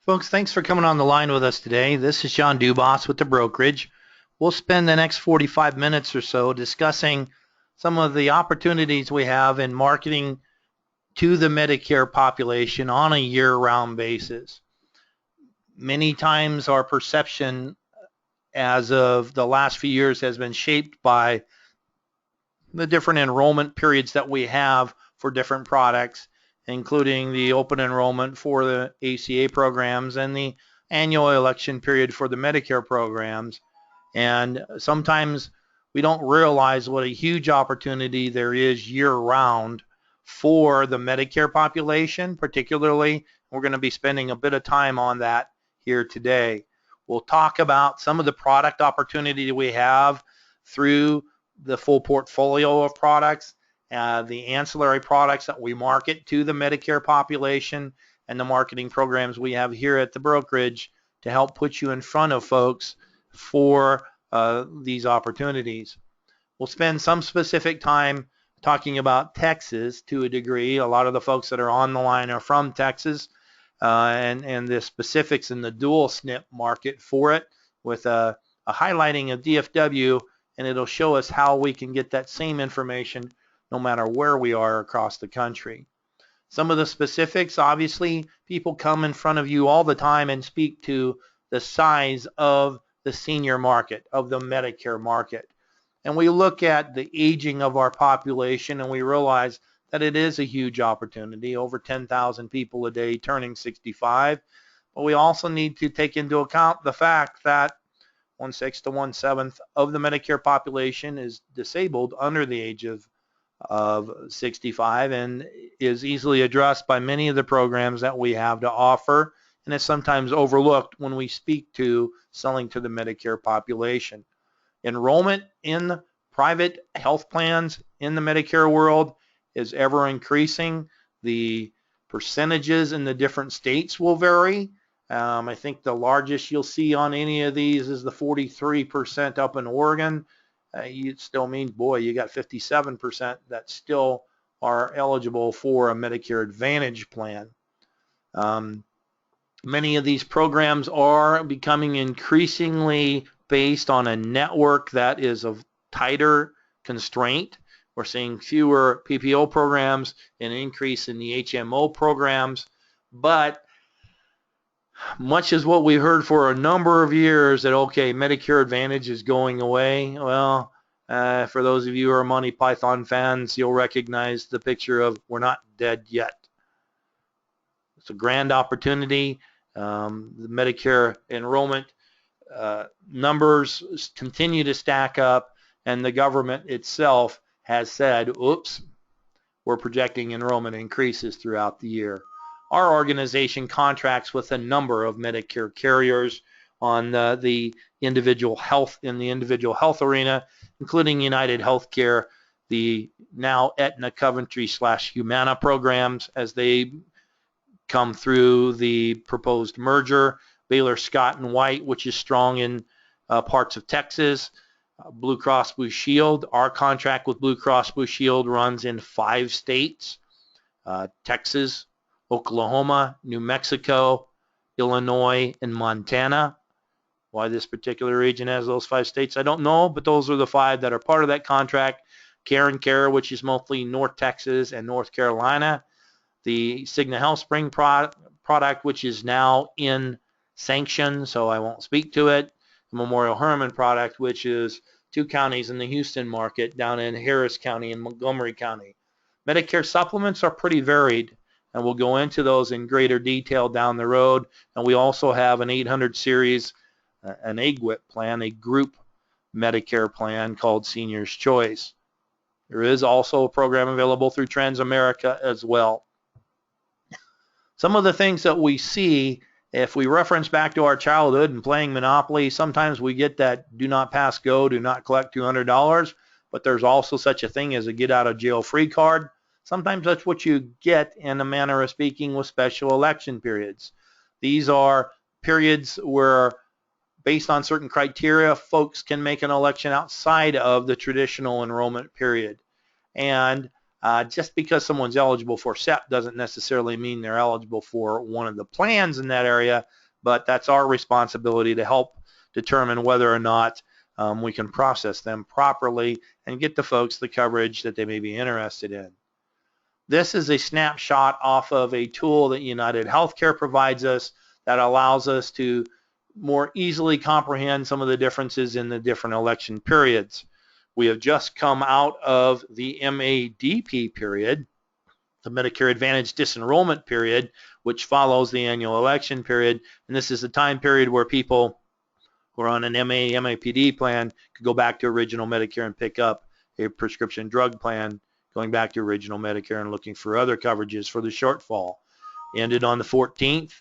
Folks, thanks for coming on the line with us today. This is John Dubas with the brokerage. We'll spend the next 45 minutes or so discussing some of the opportunities we have in marketing to the Medicare population on a year-round basis. Many times our perception as of the last few years has been shaped by the different enrollment periods that we have for different products, including the open enrollment for the ACA programs and the annual election period for the Medicare programs. And sometimes we don't realize what a huge opportunity there is year-round for the Medicare population, particularly. We're going to be spending a bit of time on that here today. We'll talk about some of the product opportunity we have through the full portfolio of products, the ancillary products that we market to the Medicare population, and the marketing programs we have here at the brokerage to help put you in front of folks for these opportunities. We'll spend some specific time talking about Texas to a degree. A lot of the folks that are on the line are from Texas, and the specifics in the dual SNP market for it, with a highlighting of DFW, and it'll show us how we can get that same information no matter where we are across the country. Some of the specifics, obviously, people come in front of you all the time and speak to the size of the senior market, of the Medicare market. And we look at the aging of our population and we realize that it is a huge opportunity, over 10,000 people a day turning 65. But we also need to take into account the fact that 1/6 to 1/7 of the Medicare population is disabled under the age of 65 and is easily addressed by many of the programs that we have to offer, and is sometimes overlooked when we speak to selling to the Medicare population. Enrollment in private health plans in the Medicare world is ever increasing. The percentages in the different states will vary. I think the largest you'll see on any of these is the 43% up in Oregon. It still means, boy, you got 57% that still are eligible for a Medicare Advantage plan. Many of these programs are becoming increasingly based on a network that is of tighter constraint. We're seeing fewer PPO programs, an increase in the HMO programs, but much as what we heard for a number of years that, okay, Medicare Advantage is going away, well, for those of you who are Monty Python fans, you'll recognize the picture of we're not dead yet. It's a grand opportunity. The Medicare enrollment numbers continue to stack up, and the government itself has said, oops, we're projecting enrollment increases throughout the year. Our organization contracts with a number of Medicare carriers on the individual health arena, including United Healthcare, the now Aetna Coventry / Humana programs as they come through the proposed merger, Baylor Scott and White, which is strong in parts of Texas, Blue Cross Blue Shield. Our contract with Blue Cross Blue Shield runs in 5 states, Texas, Oklahoma, New Mexico, Illinois, and Montana. Why this particular region has those 5 states, I don't know, but those are the 5 that are part of that contract. Care and Care, which is mostly North Texas and North Carolina. The Cigna Health Spring product, which is now in sanction, so I won't speak to it. The Memorial Hermann product, which is 2 counties in the Houston market, down in Harris County and Montgomery County. Medicare supplements are pretty varied, and we'll go into those in greater detail down the road. And we also have an 800 series, an AGWIP plan, a group Medicare plan called Senior's Choice. There is also a program available through Transamerica as well. Some of the things that we see, if we reference back to our childhood and playing Monopoly, sometimes we get that do not pass go, do not collect $200, but there's also such a thing as a get out of jail free card. Sometimes that's what you get, in a manner of speaking, with special election periods. These are periods where, based on certain criteria, folks can make an election outside of the traditional enrollment period. And Just because someone's eligible for SEP doesn't necessarily mean they're eligible for one of the plans in that area, but that's our responsibility to help determine whether or not we can process them properly and get the folks the coverage that they may be interested in. This is a snapshot off of a tool that United Healthcare provides us that allows us to more easily comprehend some of the differences in the different election periods. We have just come out of the MADP period, the Medicare Advantage disenrollment period, which follows the annual election period, and this is the time period where people who are on an MAPD plan could go back to original Medicare and pick up a prescription drug plan, going back to original Medicare and looking for other coverages for the shortfall. Ended on the 14th.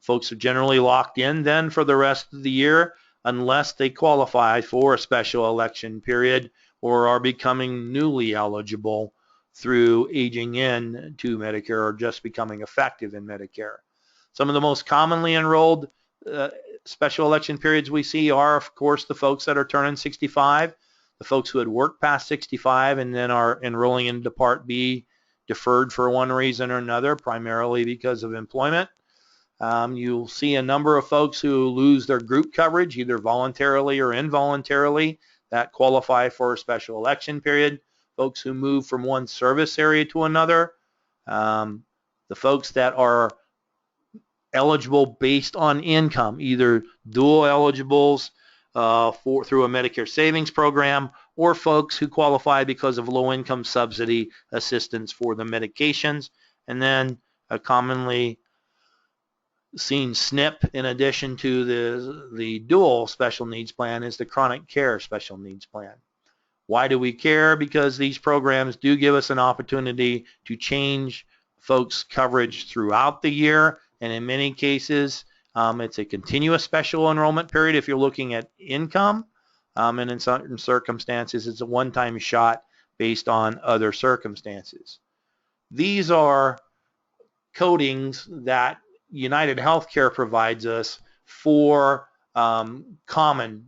Folks are generally locked in then for the rest of the year unless they qualify for a special election period or are becoming newly eligible through aging in to Medicare or just becoming effective in Medicare. Some of the most commonly enrolled special election periods we see are, of course, the folks that are turning 65, the folks who had worked past 65 and then are enrolling into Part B, deferred for one reason or another, primarily because of employment. You'll see a number of folks who lose their group coverage, either voluntarily or involuntarily, that qualify for a special election period. Folks who move from one service area to another. The folks that are eligible based on income, either dual eligibles through a Medicare savings program, or folks who qualify because of low-income subsidy assistance for the medications. And then a commonly seen SNP in addition to the dual special needs plan is the chronic care special needs plan. Why do we care? Because these programs do give us an opportunity to change folks' coverage throughout the year, and in many cases it's a continuous special enrollment period if you're looking at income, and in certain circumstances it's a one-time shot based on other circumstances. These are codings that United Healthcare provides us for common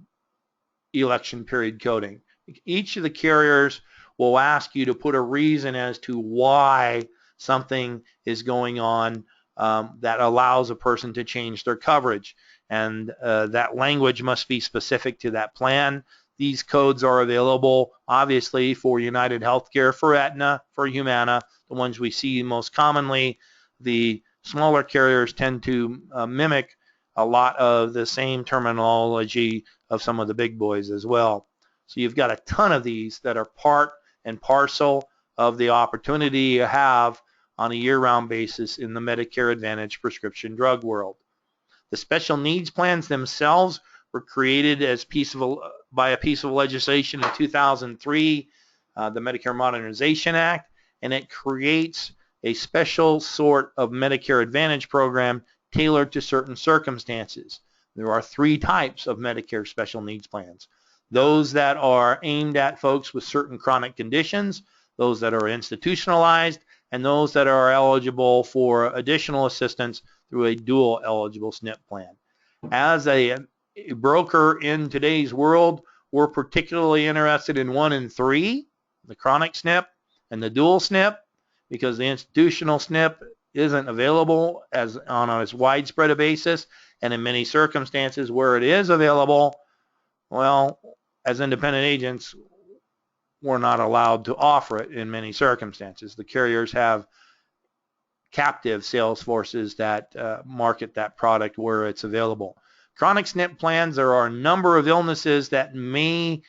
election period coding. Each of the carriers will ask you to put a reason as to why something is going on that allows a person to change their coverage, and that language must be specific to that plan. These codes are available obviously for United Healthcare, for Aetna, for Humana, the ones we see most commonly. The smaller carriers tend to mimic a lot of the same terminology of some of the big boys as well. So you've got a ton of these that are part and parcel of the opportunity you have on a year-round basis in the Medicare Advantage prescription drug world. The special needs plans themselves were created as by a piece of legislation in 2003, the Medicare Modernization Act, and it creates a special sort of Medicare Advantage program tailored to certain circumstances. There are three types of Medicare special needs plans. Those that are aimed at folks with certain chronic conditions, those that are institutionalized, and those that are eligible for additional assistance through a dual eligible SNP plan. As a broker in today's world, we're particularly interested in 1 and 3, the chronic SNP and the dual SNP, because the institutional SNP isn't available on as widespread a basis, and in many circumstances where it is available, well, as independent agents, we're not allowed to offer it in many circumstances. The carriers have captive sales forces that market that product where it's available. Chronic SNP plans, there are a number of illnesses that may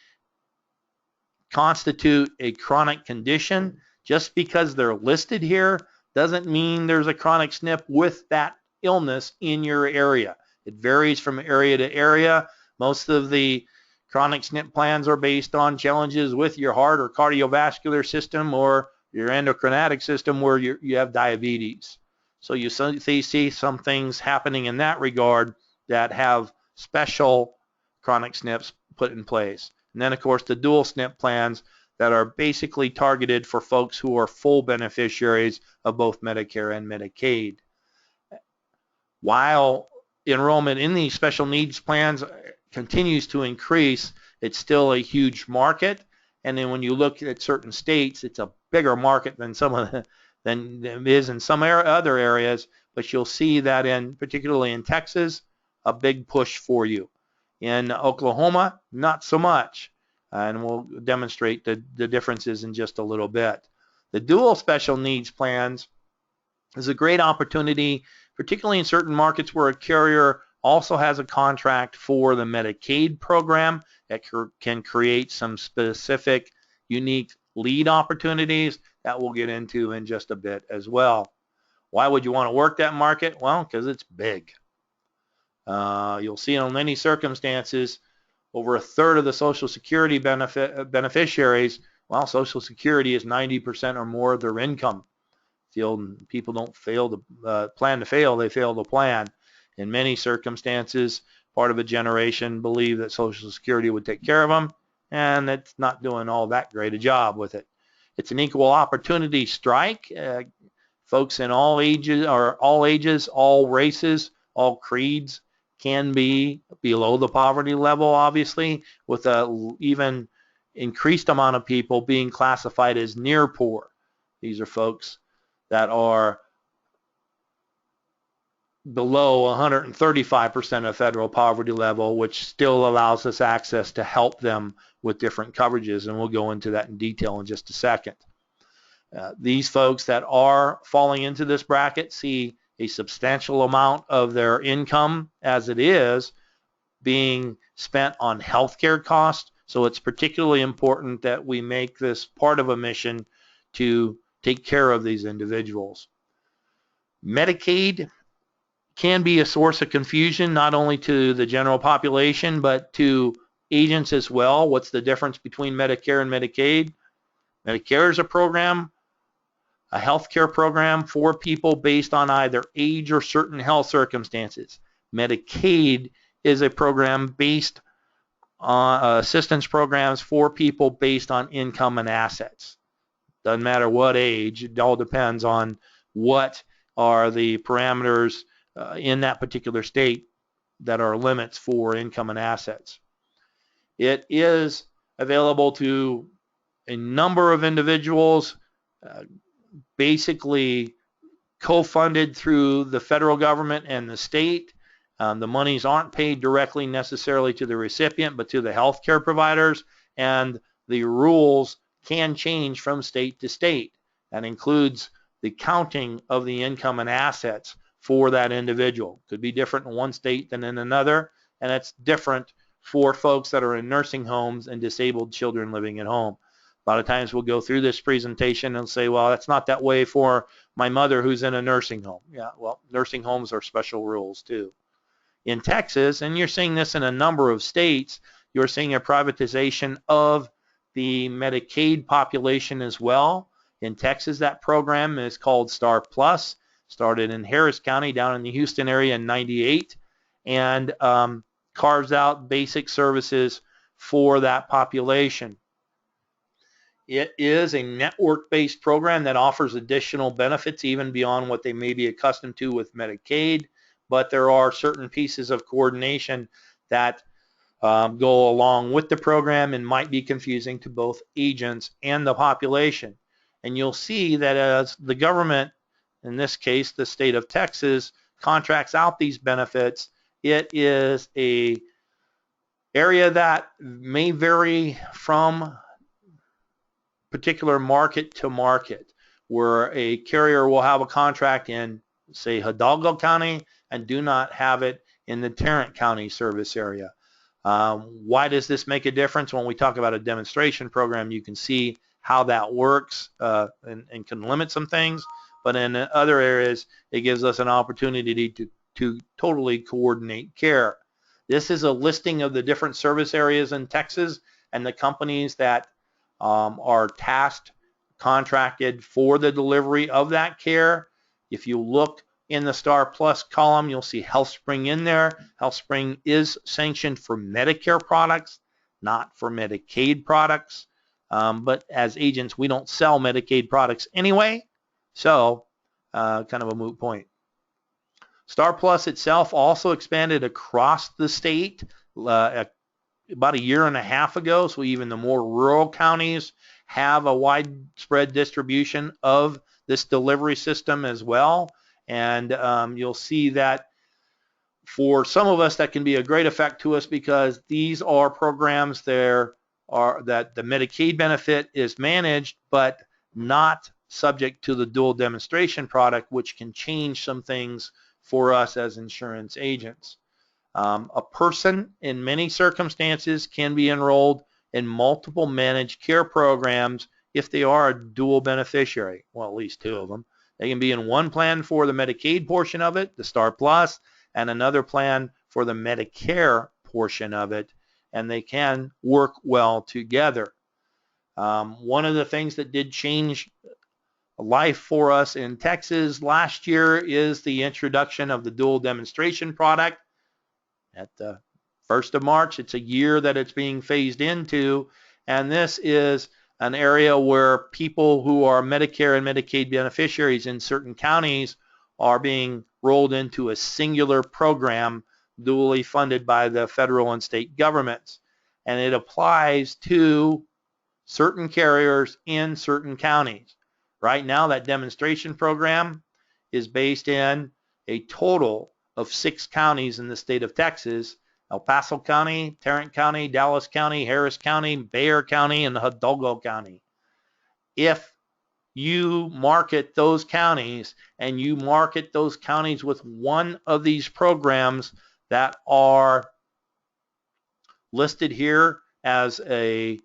constitute a chronic condition. Just because they're listed here doesn't mean there's a chronic SNP with that illness in your area. It varies from area to area. Most of the chronic SNP plans are based on challenges with your heart or cardiovascular system or your endocrinatic system where you have diabetes. So you see some things happening in that regard that have special chronic SNPs put in place. And then, of course, the dual SNP plans that are basically targeted for folks who are full beneficiaries of both Medicare and Medicaid. While enrollment in these special needs plans continues to increase, it's still a huge market, And then when you look at certain states, it's a bigger market than than it is in some other areas. But you'll see that particularly in Texas, a big push for you. In Oklahoma, not so much. And we'll demonstrate the differences in just a little bit. The dual special needs plans is a great opportunity, particularly in certain markets where a carrier also has a contract for the Medicaid program that can create some specific, unique lead opportunities that we'll get into in just a bit as well. Why would you want to work that market? Well, because it's big. You'll see in many circumstances, over a third of the Social Security beneficiaries, well, Social Security is 90% or more of their income. People don't plan to fail, they fail to plan. In many circumstances, part of a generation believe that Social Security would take care of them, and it's not doing all that great a job with it. It's an equal opportunity strike. Folks in all ages, all races, all creeds can be below the poverty level, obviously, with an even increased amount of people being classified as near poor. These are folks that are below 135% of federal poverty level, which still allows us access to help them with different coverages, and we'll go into that in detail in just a second. These folks that are falling into this bracket see a substantial amount of their income as it is being spent on healthcare costs, so it's particularly important that we make this part of a mission to take care of these individuals. Medicaid can be a source of confusion, not only to the general population, but to agents as well. What's the difference between Medicare and Medicaid? Medicare is a program, a healthcare program for people based on either age or certain health circumstances. Medicaid is a program based on assistance programs for people based on income and assets. Doesn't matter what age, it all depends on what are the parameters in that particular state that are limits for income and assets. It is available to a number of individuals, basically co-funded through the federal government and the state. The monies aren't paid directly necessarily to the recipient, but to the healthcare providers, and the rules can change from state to state. That includes the counting of the income and assets for that individual. Could be different in one state than in another, and it's different for folks that are in nursing homes and disabled children living at home. A lot of times we'll go through this presentation and say, well, that's not that way for my mother who's in a nursing home. Yeah, well, nursing homes are special rules too. In Texas, and you're seeing this in a number of states, you're seeing a privatization of the Medicaid population as well. In Texas, that program is called Star+Plus, started in Harris County down in the Houston area in '98, and carves out basic services for that population. It is a network-based program that offers additional benefits even beyond what they may be accustomed to with Medicaid, but there are certain pieces of coordination that go along with the program and might be confusing to both agents and the population. And you'll see that as the government, in this case the state of Texas, contracts out these benefits, it is a area that may vary from particular market to market, where a carrier will have a contract in, say, Hidalgo County and do not have it in the Tarrant County service area. Why does this make a difference? When we talk about a demonstration program, you can see how that works and can limit some things, but in other areas it gives us an opportunity to totally coordinate care. This is a listing of the different service areas in Texas and the companies that are tasked, contracted for the delivery of that care. If you look in the Star+ column, you'll see HealthSpring in there. HealthSpring is sanctioned for Medicare products, not for Medicaid products. But as agents, we don't sell Medicaid products anyway, so kind of a moot point. Star+ itself also expanded across the state, about a year and a half ago, so even the more rural counties have a widespread distribution of this delivery system as well. And you'll see that for some of us that can be a great effect to us, because these are programs that the Medicaid benefit is managed but not subject to the dual demonstration product, which can change some things for us as insurance agents. A person in many circumstances can be enrolled in multiple managed care programs if they are a dual beneficiary. Well, at least two of them. They can be in one plan for the Medicaid portion of it, the Star+, and another plan for the Medicare portion of it, and they can work well together. One of the things that did change life for us in Texas last year is the introduction of the dual demonstration product. At the 1st of March, it's a year that it's being phased into, and this is an area where people who are Medicare and Medicaid beneficiaries in certain counties are being rolled into a singular program dually funded by the federal and state governments. And it applies to certain carriers in certain counties. Right now, that demonstration program is based in a total of 6 counties in the state of Texas: El Paso County, Tarrant County, Dallas County, Harris County, Bexar County, and Hidalgo County. If you market those counties and you market those counties with one of these programs that are listed here as a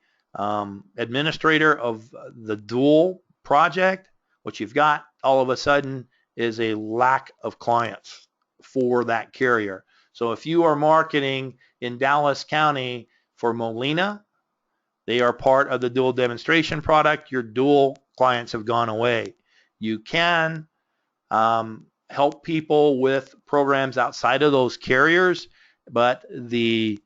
administrator of the dual project, what you've got all of a sudden is a lack of clients for that carrier. So if you are marketing in Dallas County for Molina, they are part of the dual demonstration product, your dual clients have gone away. You can help people with programs outside of those carriers, but the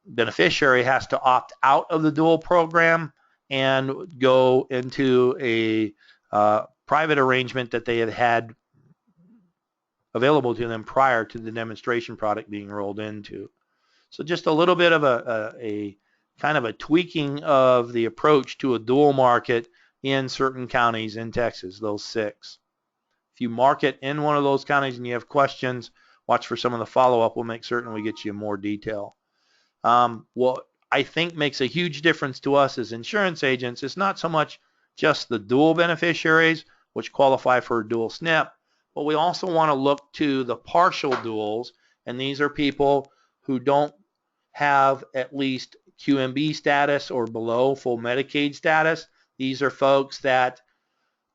beneficiary has to opt out of the dual program and go into a private arrangement that they had had available to them prior to the demonstration product being rolled into. So just a little bit of a kind of a tweaking of the approach to a dual market in certain counties in Texas, those 6. If you market in one of those counties and you have questions, watch for some of the follow-up. We'll make certain we get you more detail. What I think makes a huge difference to us as insurance agents is not so much just the dual beneficiaries, which qualify for a dual SNP, but we also want to look to the partial duals, and these are people who don't have at least QMB status or below full Medicaid status. These are folks that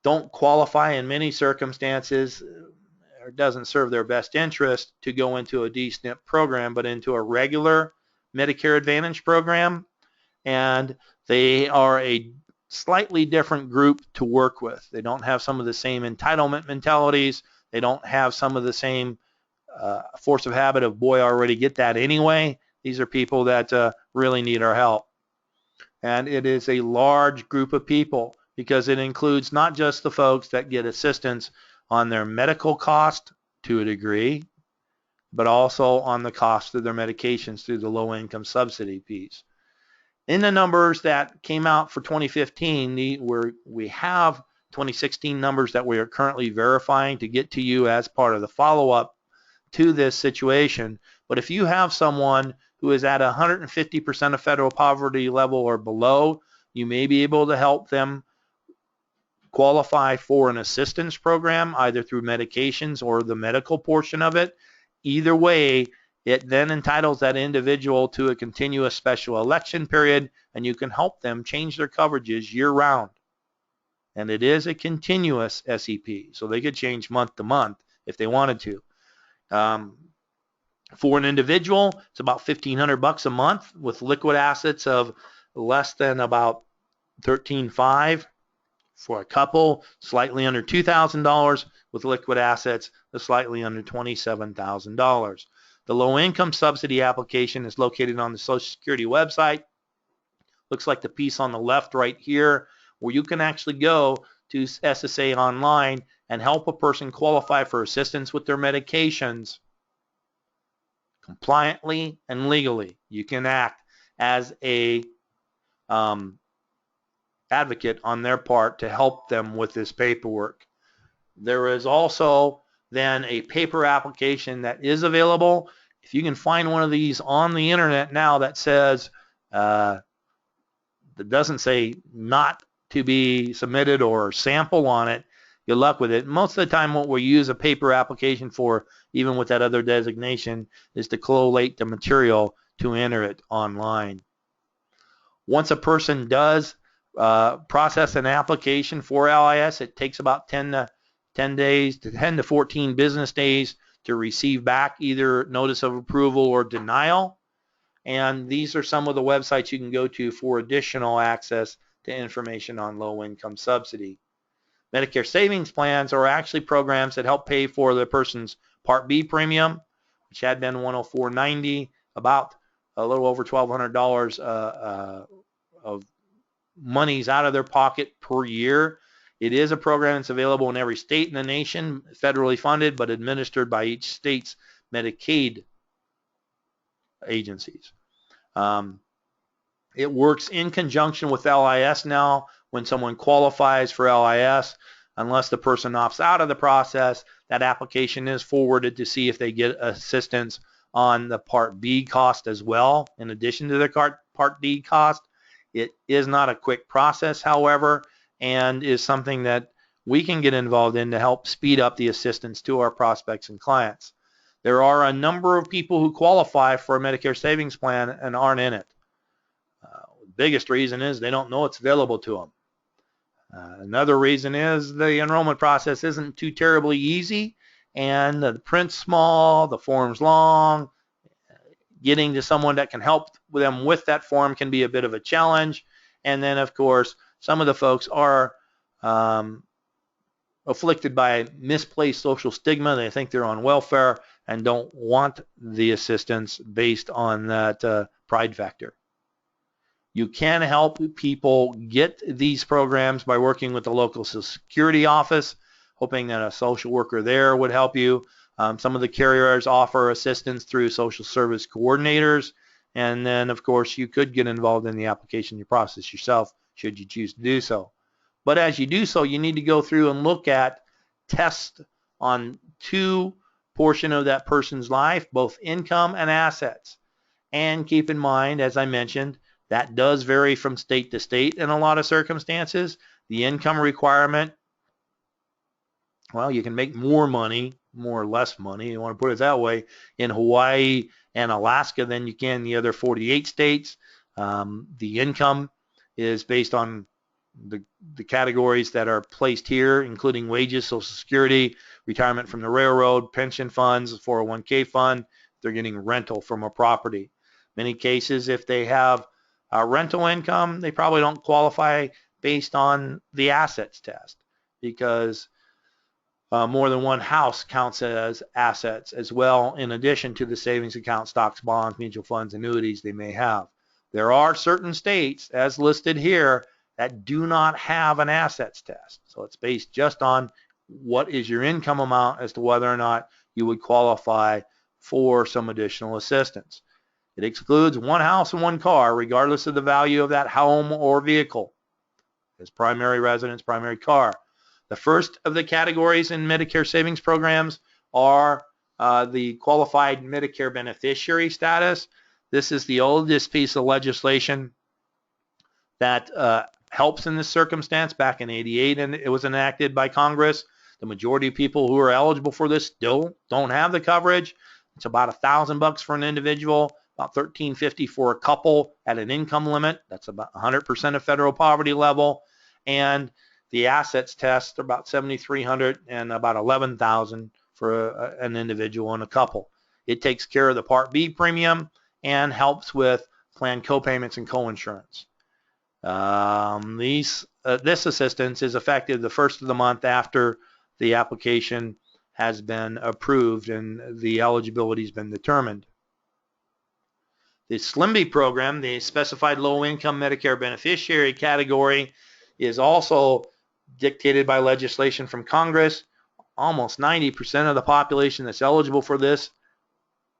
don't qualify in many circumstances, or doesn't serve their best interest to go into a D-SNP program, but into a regular Medicare Advantage program, and they are a slightly different group to work with. They don't have some of the same entitlement mentalities. They don't have some of the same force of habit of, boy, I already get that anyway. These are people that really need our help. And it is a large group of people because it includes not just the folks that get assistance on their medical cost to a degree, but also on the cost of their medications through the low-income subsidy piece. In the numbers that came out for 2015, we have 2016 numbers that we are currently verifying to get to you as part of the follow-up to this situation. But if you have someone who is at 150% of federal poverty level or below, you may be able to help them qualify for an assistance program, either through medications or the medical portion of it. Either way, it then entitles that individual to a continuous special election period, and you can help them change their coverages year-round. And it is a continuous SEP, so they could change month to month if they wanted to. For an individual, it's about $1,500 a month with liquid assets of less than about $13,500. For a couple, slightly under $2,000 with liquid assets of slightly under $27,000. The low-income subsidy application is located on the Social Security website. Looks like the piece on the left right here, where you can actually go to SSA online and help a person qualify for assistance with their medications compliantly and legally. You can act as a advocate on their part to help them with this paperwork. There is also then a paper application that is available. If you can find one of these on the internet now that says, that doesn't say not to be submitted or sample on it, good luck with it. Most of the time what we use a paper application for, even with that other designation, is to collate the material to enter it online. Once a person does process an application for LIS, it takes about 10 to 14 business days to receive back either notice of approval or denial. And these are some of the websites you can go to for additional access to information on low-income subsidy. Medicare savings plans are actually programs that help pay for the person's Part B premium, which had been $104.90, about a little over $1,200 of monies out of their pocket per year. It is a program that's available in every state in the nation, federally funded, but administered by each state's Medicaid agencies. It works in conjunction with LIS now. When someone qualifies for LIS, unless the person opts out of the process, that application is forwarded to see if they get assistance on the Part B cost as well, in addition to the Part D cost. It is not a quick process, however, and is something that we can get involved in to help speed up the assistance to our prospects and clients. There are a number of people who qualify for a Medicare savings plan and aren't in it. The biggest reason is they don't know it's available to them. Another reason is the enrollment process isn't too terribly easy, and the print's small, the form's long. Getting to someone that can help them with that form can be a bit of a challenge. And then, of course, some of the folks are afflicted by misplaced social stigma. They think they're on welfare and don't want the assistance based on that pride factor. You can help people get these programs by working with the local Social Security office, hoping that a social worker there would help you. Some of the carriers offer assistance through social service coordinators, and then of course you could get involved in the application process yourself should you choose to do so. But as you do so, you need to go through and look at tests on two portions of that person's life, both income and assets. And keep in mind, as I mentioned, that does vary from state to state in a lot of circumstances. The income requirement, well, you can make more money, more or less money, you want to put it that way, in Hawaii and Alaska than you can in the other 48 states. The income is based on the categories that are placed here, including wages, Social Security, retirement from the railroad, pension funds, 401k fund. They're getting rental from a property. Many cases, if they have rental income, they probably don't qualify based on the assets test, because more than one house counts as assets as well, in addition to the savings account, stocks, bonds, mutual funds, annuities they may have. There are certain states, as listed here, that do not have an assets test. So it's based just on what is your income amount as to whether or not you would qualify for some additional assistance. It excludes one house and one car, regardless of the value of that home or vehicle, as primary residence, primary car. The first of the categories in Medicare savings programs are the qualified Medicare beneficiary status. This is the oldest piece of legislation that helps in this circumstance. Back in '88, and it was enacted by Congress. The majority of people who are eligible for this still don't have the coverage. It's about $1,000 for an individual, about $1,350 for a couple at an income limit. That's about 100% of federal poverty level. And the assets test are about $7,300 and about $11,000 for an individual and a couple. It takes care of the Part B premium and helps with plan co-payments and co-insurance. This assistance is effective the first of the month after the application has been approved and the eligibility has been determined. The SLMB program, the Specified Low-Income Medicare Beneficiary category, is also dictated by legislation from Congress. Almost 90% of the population that's eligible for this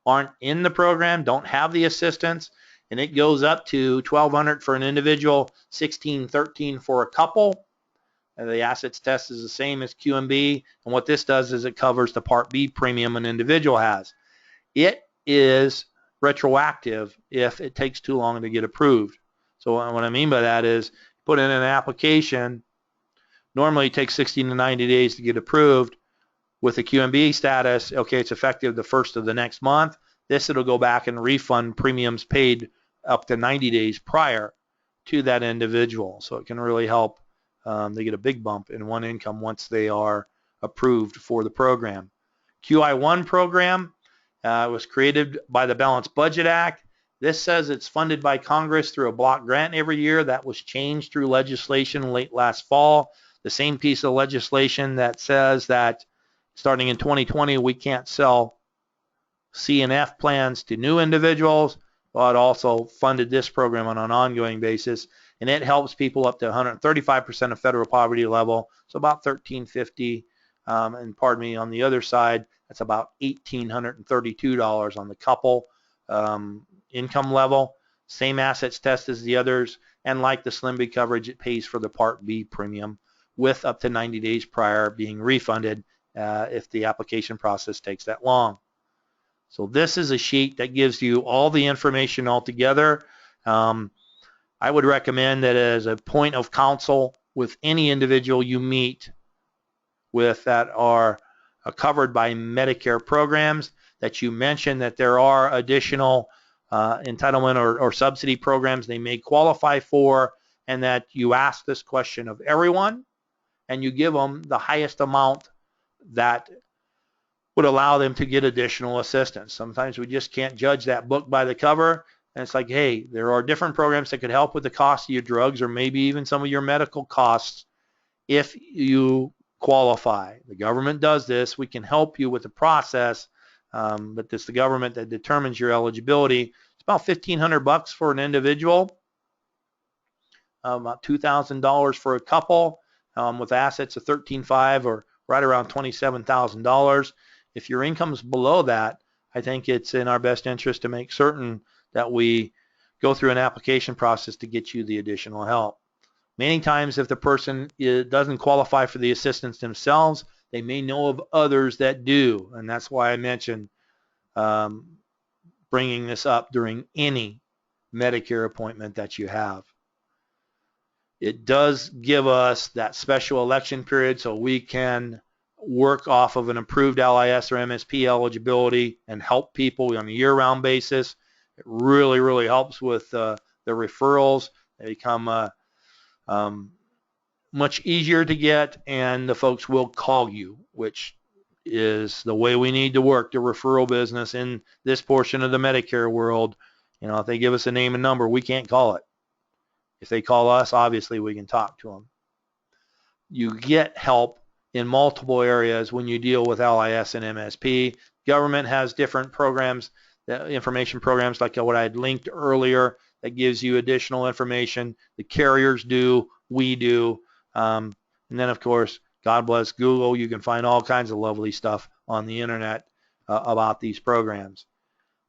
aren't in the program, don't have the assistance, and it goes up to $1,200 for an individual, $1,613 for a couple. And the assets test is the same as QMB, and what this does is it covers the Part B premium an individual has. It is retroactive if it takes too long to get approved. So what I mean by that is, put in an application, normally it takes 60 to 90 days to get approved. With the QMB status, okay, it's effective the first of the next month. This, it'll go back and refund premiums paid up to 90 days prior to that individual. So it can really help. They get a big bump in one income once they are approved for the program. QI1 program was created by the Balanced Budget Act. This says it's funded by Congress through a block grant every year. That was changed through legislation late last fall. The same piece of legislation that says that starting in 2020, we can't sell CNF plans to new individuals. Well, it also funded this program on an ongoing basis, and it helps people up to 135% of federal poverty level, so about $1,350. And pardon me, on the other side, that's about $1,832 on the couple income level. Same assets test as the others, and like the SLMB coverage, it pays for the Part B premium with up to 90 days prior being refunded if the application process takes that long. So this is a sheet that gives you all the information all together. I would recommend that as a point of counsel with any individual you meet with that are covered by Medicare programs, that you mention that there are additional entitlement or subsidy programs they may qualify for, and that you ask this question of everyone, and you give them the highest amount that would allow them to get additional assistance. Sometimes we just can't judge that book by the cover, and it's like, hey, there are different programs that could help with the cost of your drugs or maybe even some of your medical costs if you qualify. The government does this. We can help you with the process, but it's the government that determines your eligibility. It's about $1,500 for an individual, about $2,000 for a couple, with assets of $13,500 or right around $27,000. If your income's below that, I think it's in our best interest to make certain that we go through an application process to get you the additional help. Many times if the person doesn't qualify for the assistance themselves, they may know of others that do, and that's why I mentioned bringing this up during any Medicare appointment that you have. It does give us that special election period so we can work off of an approved LIS or MSP eligibility and help people on a year-round basis. It really, really helps with the referrals. They become much easier to get, and the folks will call you, which is the way we need to work the referral business in this portion of the Medicare world. You know, if they give us a name and number, we can't call it. If they call us, obviously we can talk to them. You get help in multiple areas when you deal with LIS and MSP. Government has different programs, information programs like what I had linked earlier that gives you additional information. The carriers do, we do. And then, of course, God bless Google. You can find all kinds of lovely stuff on the internet about these programs.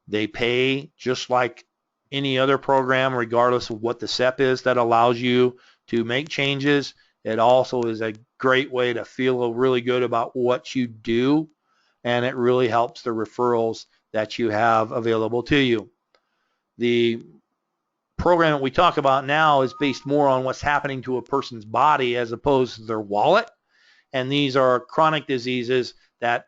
They pay just like any other program, regardless of what the SEP is that allows you to make changes. It also is a great way to feel really good about what you do, and it really helps the referrals that you have available to you. The program that we talk about now is based more on what's happening to a person's body as opposed to their wallet, and these are chronic diseases that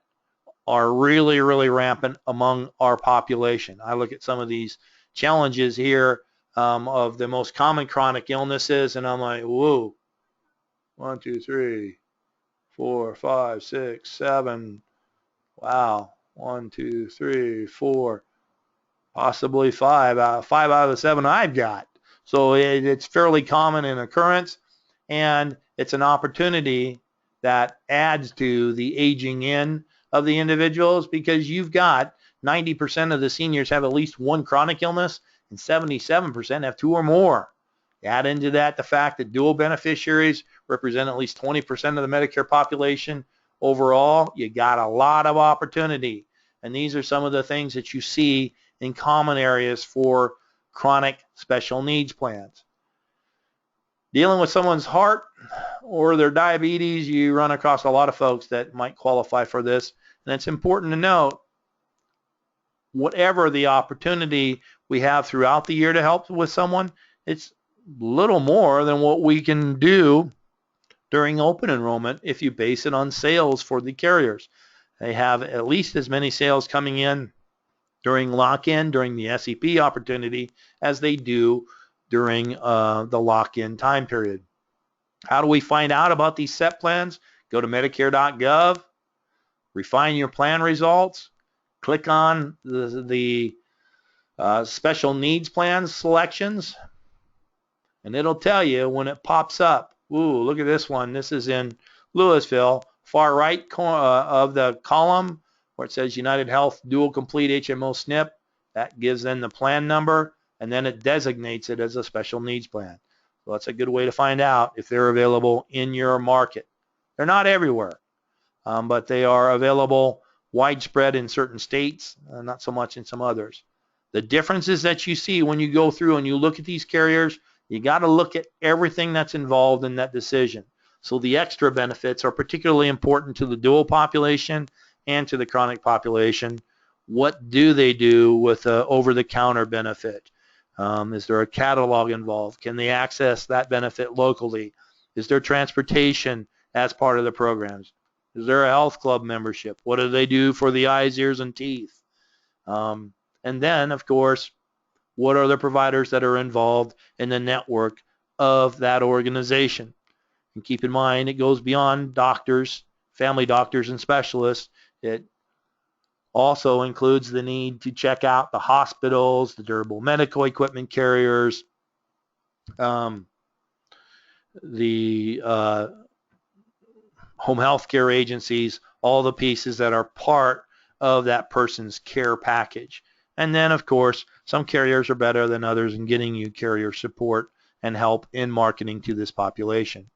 are really, really rampant among our population. I look at some of these challenges here of the most common chronic illnesses, and I'm like, whoa, 1, 2, 3, 4, 5, 6, 7, wow, 1, 2, 3, 4, possibly 5 out of the 7 I've got. So it's fairly common in occurrence, and it's an opportunity that adds to the aging in of the individuals, because you've got 90% of the seniors have at least one chronic illness and 77% have 2 or more. Add into that the fact that dual beneficiaries represent at least 20% of the Medicare population overall. You got a lot of opportunity And these are some of the things that you see in common areas for chronic special needs plans. Dealing with someone's heart or their diabetes, you run across a lot of folks that might qualify for this. And it's important to note, whatever the opportunity we have throughout the year to help with someone, it's little more than what we can do during open enrollment if you base it on sales for the carriers. They have at least as many sales coming in during lock-in, during the SEP opportunity, as they do during the lock-in time period. How do we find out about these SEP plans? Go to Medicare.gov, refine your plan results, click on the special needs plans selections, and it'll tell you when it pops up. Ooh, look at this one. This is in Louisville, far right of the column where it says United Health Dual Complete HMO SNP. That gives them the plan number, and then it designates it as a special needs plan. So that's a good way to find out if they're available in your market. They're not everywhere, but they are available widespread in certain states, not so much in some others. The differences that you see when you go through and you look at these carriers, you got to look at everything that's involved in that decision. So the extra benefits are particularly important to the dual population and to the chronic population. What do they do with an over-the-counter benefit? Is there a catalog involved? Can they access that benefit locally? Is there transportation as part of the programs? Is there a health club membership? What do they do for the eyes, ears, and teeth? And then, of course, what are the providers that are involved in the network of that organization? And keep in mind, it goes beyond doctors, family doctors, and specialists. It also includes the need to check out the hospitals, the durable medical equipment carriers, the home health care agencies, all the pieces that are part of that person's care package. And then, of course, some carriers are better than others in getting you carrier support and help in marketing to this population.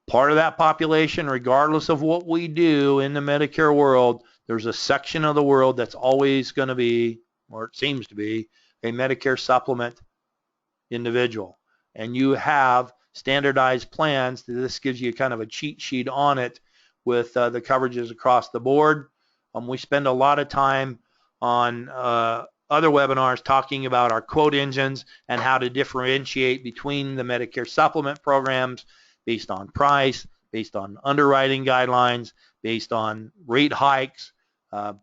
Part of that population, regardless of what we do in the Medicare world, there's a section of the world that's always going to be, or it seems to be, a Medicare supplement individual. And you have standardized plans. This gives you kind of a cheat sheet on it with the coverages across the board. We spend a lot of time on other webinars talking about our quote engines and how to differentiate between the Medicare supplement programs based on price, based on underwriting guidelines, based on rate hikes,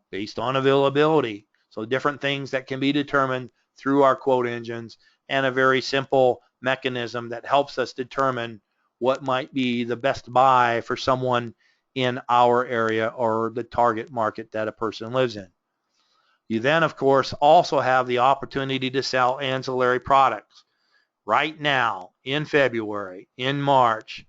based on availability. So different things that can be determined through our quote engines, and a very simple mechanism that helps us determine what might be the best buy for someone in our area or the target market that a person lives in. You then, of course, also have the opportunity to sell ancillary products. Right now, in February, in March,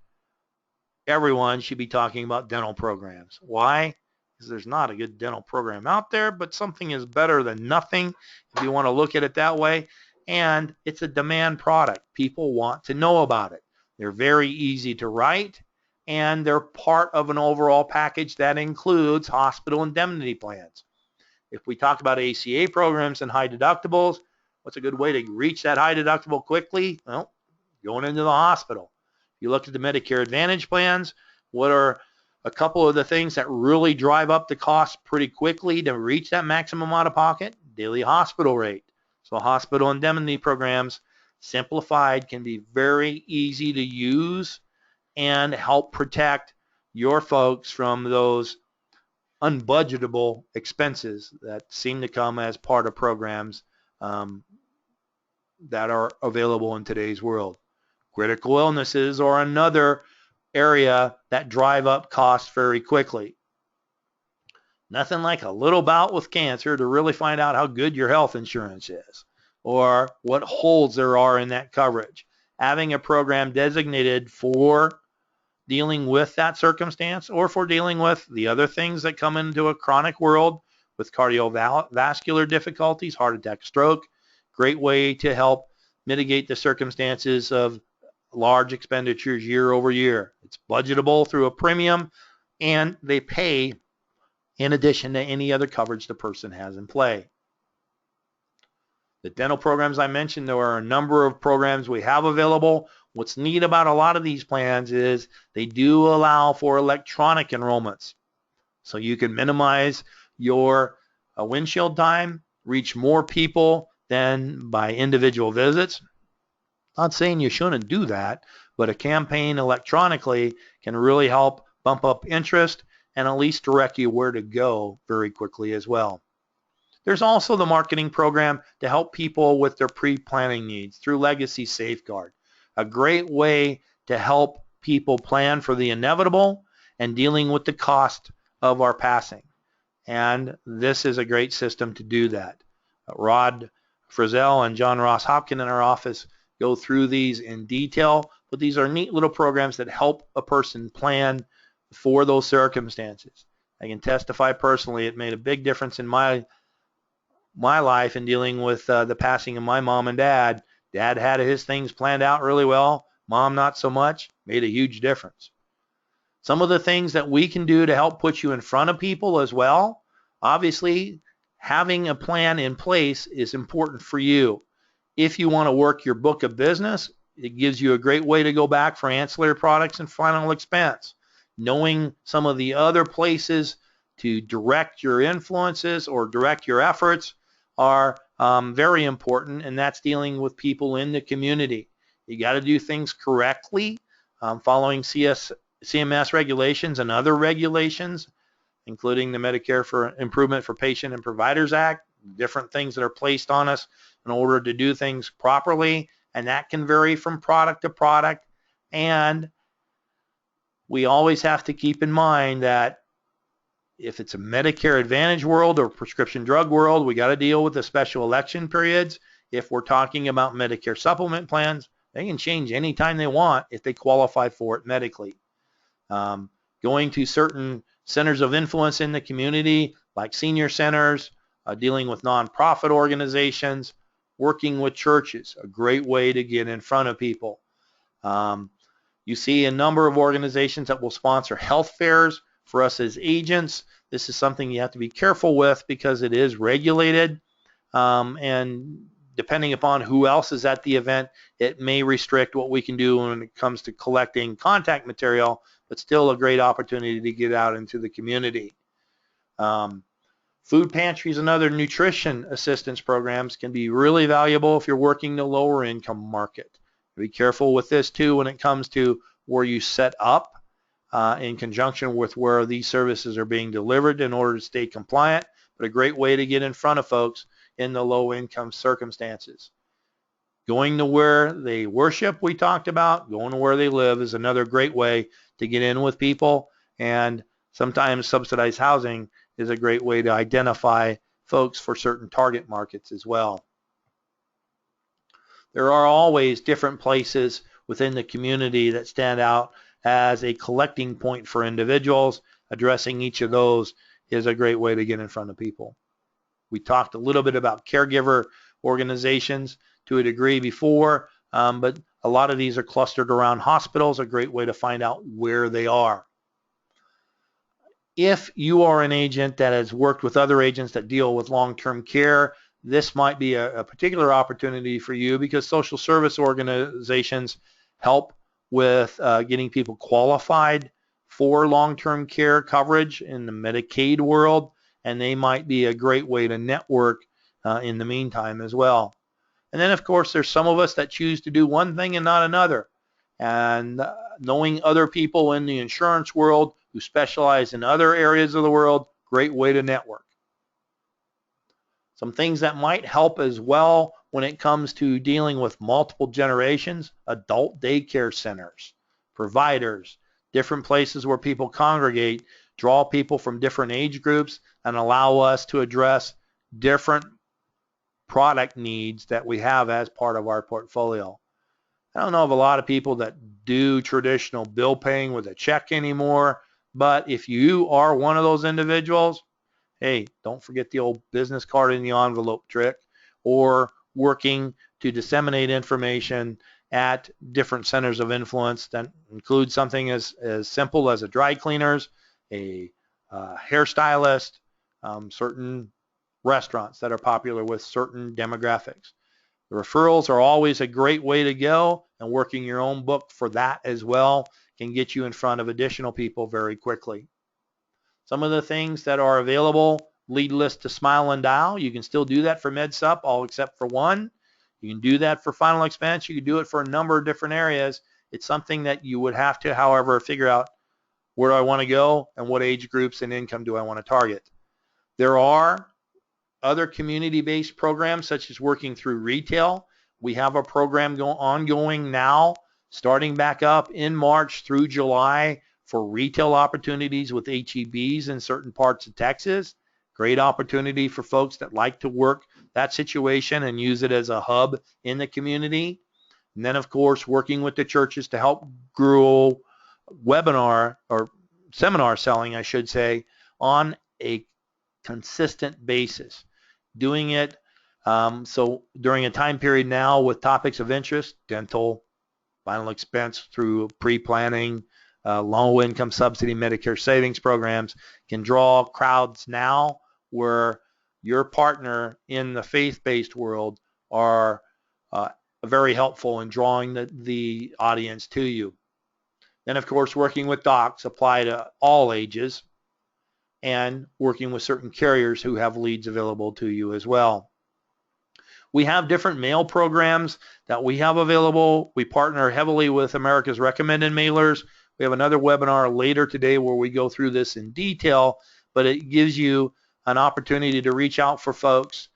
everyone should be talking about dental programs. Why? Because there's not a good dental program out there, but something is better than nothing if you want to look at it that way. And it's a demand product. People want to know about it. They're very easy to write, and they're part of an overall package that includes hospital indemnity plans. If we talk about ACA programs and high deductibles, what's a good way to reach that high deductible quickly? Well, going into the hospital. If you look at the Medicare Advantage plans, what are a couple of the things that really drive up the cost pretty quickly to reach that maximum out of pocket? Daily hospital rate. So hospital indemnity programs, simplified, can be very easy to use and help protect your folks from those unbudgetable expenses that seem to come as part of programs that are available in today's world. Critical illnesses are another area that drive up costs very quickly. Nothing like a little bout with cancer to really find out how good your health insurance is or what holes there are in that coverage. Having a program designated for dealing with that circumstance or for dealing with the other things that come into a chronic world with cardiovascular difficulties, heart attack, stroke, great way to help mitigate the circumstances of large expenditures year over year. It's budgetable through a premium, and they pay in addition to any other coverage the person has in play. The dental programs I mentioned, there are a number of programs we have available. What's neat about a lot of these plans is they do allow for electronic enrollments. So you can minimize your windshield time, reach more people than by individual visits. Not saying you shouldn't do that, but a campaign electronically can really help bump up interest and at least direct you where to go very quickly as well. There's also the marketing program to help people with their pre-planning needs through Legacy Safeguard, a great way to help people plan for the inevitable and dealing with the cost of our passing. And this is a great system to do that. Rod Frizzell and John Ross Hopkins in our office go through these in detail, but these are neat little programs that help a person plan for those circumstances. I can testify personally, it made a big difference in my life in dealing with the passing of my mom and dad. Dad had his things planned out really well. Mom, not so much. Made a huge difference. Some of the things that we can do to help put you in front of people as well. Obviously, having a plan in place is important for you. If you want to work your book of business, it gives you a great way to go back for ancillary products and final expense. Knowing some of the other places to direct your influences or direct your efforts are very important, and that's dealing with people in the community. You got to do things correctly, following CMS regulations and other regulations, including the Medicare for Improvement for Patient and Providers Act, different things that are placed on us in order to do things properly, and that can vary from product to product. And we always have to keep in mind that if it's a Medicare Advantage world or prescription drug world, we got to deal with the special election periods. If we're talking about Medicare supplement plans, they can change anytime they want if they qualify for it medically. Going to certain centers of influence in the community, like senior centers, dealing with nonprofit organizations, working with churches, a great way to get in front of people. You see a number of organizations that will sponsor health fairs for us as agents. This is something you have to be careful with because it is regulated, and depending upon who else is at the event, it may restrict what we can do when it comes to collecting contact material, but still a great opportunity to get out into the community. Food pantries and other nutrition assistance programs can be really valuable if you're working the lower income market. Be careful with this too when it comes to where you set up in conjunction with where these services are being delivered in order to stay compliant, but a great way to get in front of folks in the low income circumstances. Going to where they worship, we talked about, going to where they live is another great way to get in with people, and sometimes subsidized housing is a great way to identify folks for certain target markets as well. There are always different places within the community that stand out as a collecting point for individuals. Addressing each of those is a great way to get in front of people. We talked a little bit about caregiver organizations to a degree before, but a lot of these are clustered around hospitals, a great way to find out where they are. If you are an agent that has worked with other agents that deal with long-term care, this might be a particular opportunity for you because social service organizations help with getting people qualified for long-term care coverage in the Medicaid world, and they might be a great way to network in the meantime as well. And then, of course, there's some of us that choose to do one thing and not another. And knowing other people in the insurance world who specialize in other areas of the world, great way to network. Some things that might help as well when it comes to dealing with multiple generations: adult daycare centers, providers, different places where people congregate, draw people from different age groups and allow us to address different product needs that we have as part of our portfolio. I don't know of a lot of people that do traditional bill paying with a check anymore, but if you are one of those individuals, hey, don't forget the old business card in the envelope trick, or working to disseminate information at different centers of influence that include something as simple as a dry cleaners, a hairstylists, certain restaurants that are popular with certain demographics. The referrals are always a great way to go, and working your own book for that as well can get you in front of additional people very quickly. Some of the things that are available: lead list to smile and dial. You can still do that for MedSup, all except for one. You can do that for final expense. You can do it for a number of different areas. It's something that you would have to, however, figure out where do I want to go and what age groups and income do I want to target. There are other community-based programs such as working through retail. We have a program ongoing now, starting back up in March through July for retail opportunities with HEBs in certain parts of Texas. Great opportunity for folks that like to work that situation and use it as a hub in the community. And then, of course, working with the churches to help grow webinar or seminar selling, I should say, on a consistent basis. Doing it so during a time period now with topics of interest: dental, final expense through pre-planning, low income subsidy, Medicare savings programs, can draw crowds now where your partner in the faith-based world are very helpful in drawing the audience to you. Then, of course, working with docs apply to all ages, and working with certain carriers who have leads available to you as well. We have different mail programs that we have available. We partner heavily with America's Recommended Mailers. We have another webinar later today where we go through this in detail, but it gives you an opportunity to reach out for folks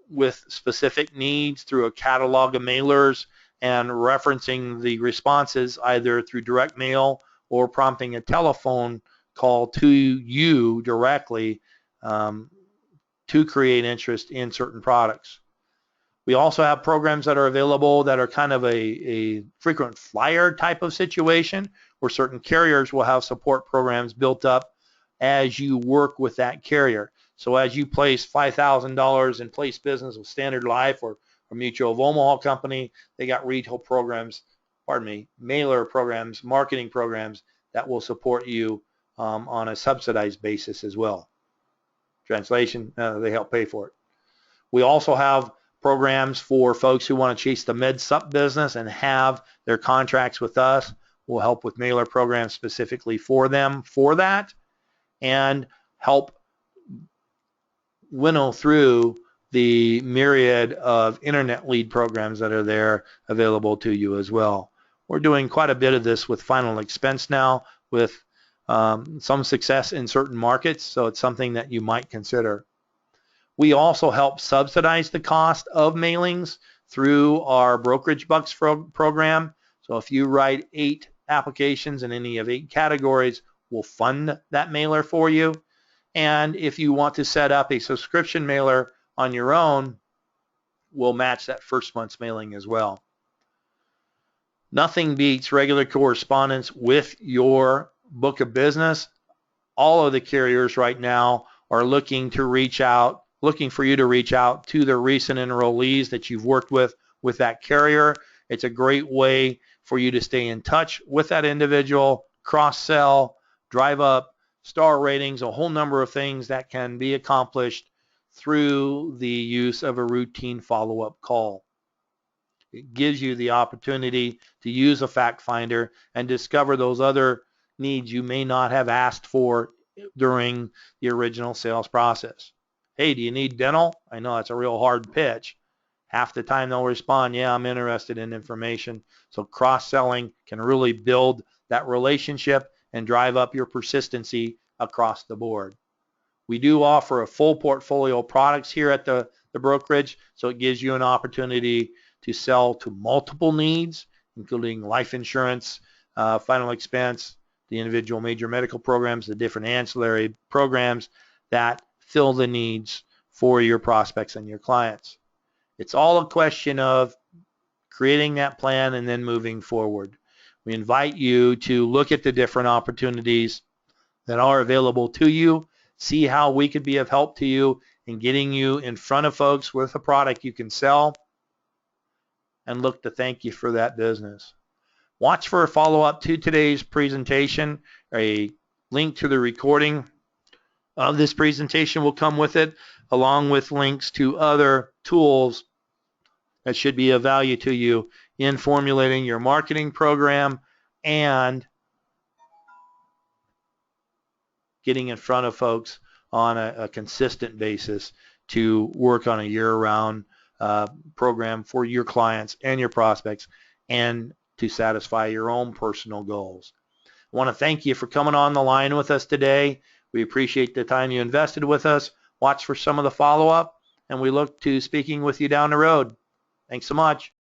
with specific needs through a catalog of mailers and referencing the responses either through direct mail or prompting a telephone call to you directly to create interest in certain products. We also have programs that are available that are kind of a frequent flyer type of situation, where certain carriers will have support programs built up as you work with that carrier. So as you place $5,000 in place business with Standard Life or Mutual of Omaha Company, they got retail programs, mailer programs, marketing programs that will support you on a subsidized basis as well. Translation, they help pay for it. We also have programs for folks who want to chase the MedSup business and have their contracts with us. We'll help with mailer programs specifically for them for that, and help winnow through the myriad of internet lead programs that are there available to you as well. We're doing quite a bit of this with final expense now, with some success in certain markets, so it's something that you might consider. We also help subsidize the cost of mailings through our brokerage bucks program. So if you write 8 applications in any of 8 categories, we'll fund that mailer for you. And if you want to set up a subscription mailer on your own, we'll match that first month's mailing as well. Nothing beats regular correspondence with your book of business. All of the carriers right now are looking for you to reach out to the recent enrollees that you've worked with that carrier. It's a great way for you to stay in touch with that individual, cross-sell, drive up star ratings, a whole number of things that can be accomplished through the use of a routine follow-up call. It gives you the opportunity to use a fact finder and discover those other needs you may not have asked for during the original sales process. Hey, do you need dental? I know that's a real hard pitch. Half the time they'll respond, yeah, I'm interested in information. So cross-selling can really build that relationship and drive up your persistency across the board. We do offer a full portfolio of products here at the brokerage, so it gives you an opportunity to sell to multiple needs, including life insurance, final expense, the individual major medical programs, the different ancillary programs that fill the needs for your prospects and your clients. It's all a question of creating that plan and then moving forward. We invite you to look at the different opportunities that are available to you, see how we could be of help to you in getting you in front of folks with a product you can sell, and look to thank you for that business. Watch for a follow-up to today's presentation, a Link to the recording of this presentation will come with it, along with links to other tools that should be of value to you in formulating your marketing program and getting in front of folks on a consistent basis to work on a year-round program for your clients and your prospects and to satisfy your own personal goals. I want to thank you for coming on the line with us today. We appreciate the time you invested with us. Watch for some of the follow-up, and we look to speaking with you down the road. Thanks so much.